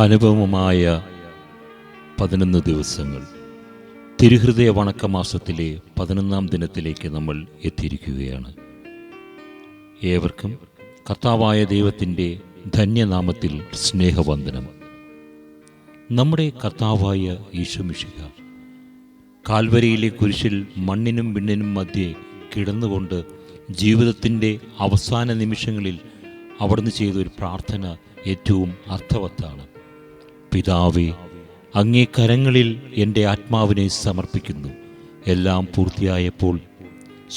അനുപമമായ 11 ദിവസങ്ങൾ. തിരുഹൃദയ വണക്കമാസത്തിലെ 11-ാം ദിനത്തിലേക്ക് നമ്മൾ എത്തിയിരിക്കുകയാണ്. ഏവർക്കും കർത്താവായ ദൈവത്തിൻ്റെ ധന്യനാമത്തിൽ സ്നേഹവന്ദനം. നമ്മുടെ കർത്താവായ ഈശോമിശിഹ കാൽവരിയിലെ കുരിശിൽ മണ്ണിനും വിണ്ണിനും മധ്യേ കിടന്നുകൊണ്ട് ജീവിതത്തിൻ്റെ അവസാന നിമിഷങ്ങളിൽ അവിടുന്ന് ചെയ്തൊരു പ്രാർത്ഥന ഏറ്റവും അർത്ഥവത്താണ്. പിതാവേ, അങ്ങേ കരങ്ങളിൽ എൻ്റെ ആത്മാവിനെ സമർപ്പിക്കുന്നു. എല്ലാം പൂർത്തിയായപ്പോൾ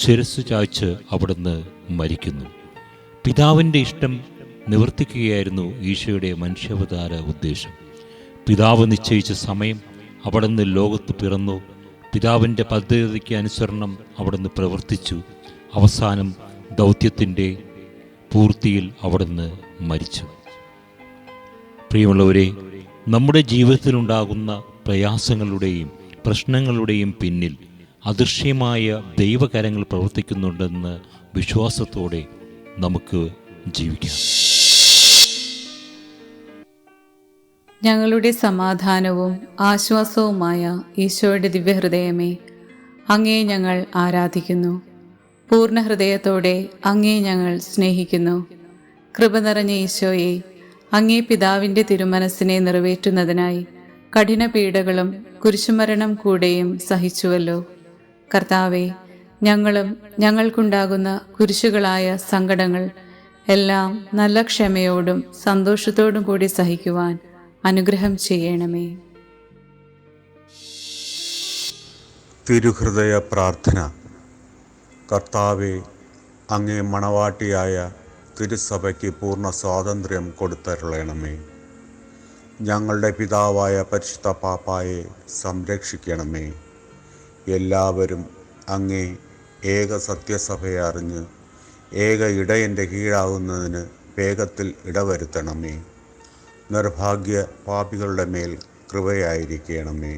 ശിരസ്സു ചായ്ച്ച് അവിടുന്ന് മരിക്കുന്നു. പിതാവിൻ്റെ ഇഷ്ടം നിവർത്തിക്കുകയായിരുന്നു ഈശോയുടെ മനുഷ്യാവതാര ഉദ്ദേശം. പിതാവ് നിശ്ചയിച്ച സമയം അവിടുന്ന് ലോകത്ത് പിറന്നു. പിതാവിൻ്റെ പദ്ധതിക്ക് അനുസരണം അവിടുന്ന് പ്രവർത്തിച്ചു. അവസാനം ദൗത്യത്തിൻ്റെ പൂർത്തിയിൽ അവിടുന്ന് മരിച്ചു. പ്രിയമുള്ളവരെ, നമ്മുടെ ജീവിതത്തിലുണ്ടാകുന്ന പ്രയാസങ്ങളുടെയും പ്രശ്നങ്ങളുടെയും പിന്നിൽ അദൃശ്യമായ ദൈവകരങ്ങൾ പ്രവർത്തിക്കുന്നുണ്ടെന്ന് വിശ്വാസത്തോടെ നമുക്ക് ജീവിക്കാം. ഞങ്ങളുടെ സമാധാനവും ആശ്വാസവുമായ ഈശോയുടെ ദിവ്യഹൃദയമേ, അങ്ങേ ഞങ്ങൾ ആരാധിക്കുന്നു. പൂർണ്ണ ഹൃദയത്തോടെ അങ്ങേ ഞങ്ങൾ സ്നേഹിക്കുന്നു. കൃപ നിറഞ്ഞ ഈശോയെ, അങ്ങേ പിതാവിൻ്റെ തിരുമനസ്സിനെ നിറവേറ്റുന്നതിനായി കഠിന പീഡകളും കുരിശുമരണം കൂടെയും സഹിച്ചുവല്ലോ. കർത്താവെ, ഞങ്ങളും ഞങ്ങൾക്കുണ്ടാകുന്ന കുരിശുകളായ സങ്കടങ്ങൾ എല്ലാം നല്ല ക്ഷമയോടും സന്തോഷത്തോടും കൂടി സഹിക്കുവാൻ അനുഗ്രഹം ചെയ്യണമേ. തിരുഹൃദയ പ്രാർത്ഥന. കർത്താവെ, അങ്ങേ മണവാട്ടിയായ തിരുസഭയ്ക്ക് പൂർണ്ണ സ്വാതന്ത്ര്യം കൊടുത്തരുളണമേ. ഞങ്ങളുടെ പിതാവായ പരിശുദ്ധ പാപ്പായെ സംരക്ഷിക്കണമേ. എല്ലാവരും അങ്ങേ ഏക സത്യസഭയെ അറിഞ്ഞ് ഏക ഇടയൻ്റെ കീഴാകുന്നതിന് വേഗത്തിൽ ഇടവരുത്തണമേ. നിർഭാഗ്യ പാപികളുടെ മേൽ കൃപയായിരിക്കണമേ.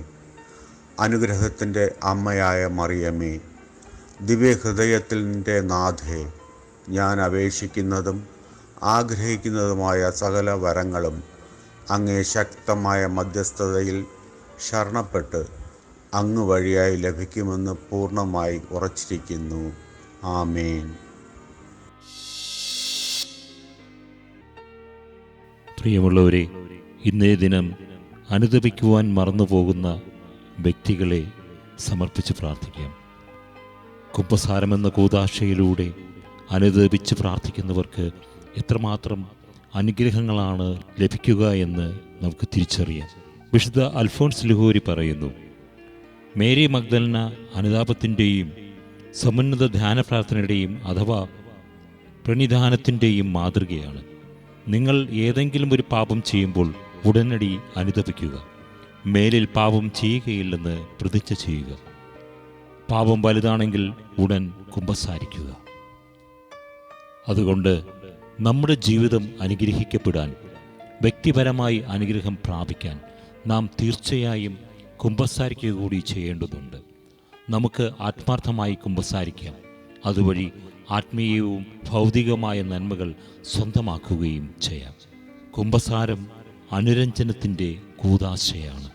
അനുഗ്രഹത്തിൻ്റെ അമ്മയായ മറിയമേ, ദിവ്യഹൃദയത്തിൻ്റെ നാഥേ, ഞാൻ അപേക്ഷിക്കുന്നതും ആഗ്രഹിക്കുന്നതുമായ സകല വരങ്ങളും അങ്ങേ ശക്തമായ മധ്യസ്ഥതയിൽ ശരണപ്പെട്ട് അങ്ങ് വഴിയായി ലഭിക്കുമെന്ന് പൂർണ്ണമായി ഉറച്ചിരിക്കുന്നു. ആമേൻ. പ്രിയമുള്ളവരെ, ഇന്നേ ദിനം അനുദപിക്കുവാൻ മറന്നുപോകുന്ന വ്യക്തികളെ സമർപ്പിച്ച് പ്രാർത്ഥിക്കാം. കുമ്പസാരമെന്ന കൂദാശയിലൂടെ അനുദപിച്ച് പ്രാർത്ഥിക്കുന്നവർക്ക് എത്രമാത്രം അനുഗ്രഹങ്ങളാണ് ലഭിക്കുക എന്ന് നമുക്ക് തിരിച്ചറിയാം. വിശുദ്ധ അൽഫോൺസ് ലിഗോരി പറയുന്നു, മേരി മഗ്ദലന അനുതാപത്തിൻ്റെയും സമുന്നത ധ്യാന പ്രാർത്ഥനയുടെയും അഥവാ പ്രണിധാനത്തിൻ്റെയും മാതൃകയാണ്. നിങ്ങൾ ഏതെങ്കിലും ഒരു പാപം ചെയ്യുമ്പോൾ ഉടനടി അനുദപിക്കുക. മേലിൽ പാപം ചെയ്യുകയില്ലെന്ന് പ്രതിജ്ഞ ചെയ്യുക. പാപം വലുതാണെങ്കിൽ ഉടൻ കുമ്പസാരിക്കുക. അതുകൊണ്ട് നമ്മുടെ ജീവിതം അനുഗ്രഹിക്കപ്പെടാൻ, വ്യക്തിപരമായി അനുഗ്രഹം പ്രാപിക്കാൻ നാം തീർച്ചയായും കുമ്പസാരിക്കുക കൂടി ചെയ്യേണ്ടതുണ്ട്. നമുക്ക് ആത്മാർത്ഥമായി കുമ്പസാരിക്കാം. അതുവഴി ആത്മീയവും ഭൗതികമായ നന്മകൾ സ്വന്തമാക്കുകയും ചെയ്യാം. കുമ്പസാരം അനുരഞ്ജനത്തിൻ്റെ കൂദാശയാണ്.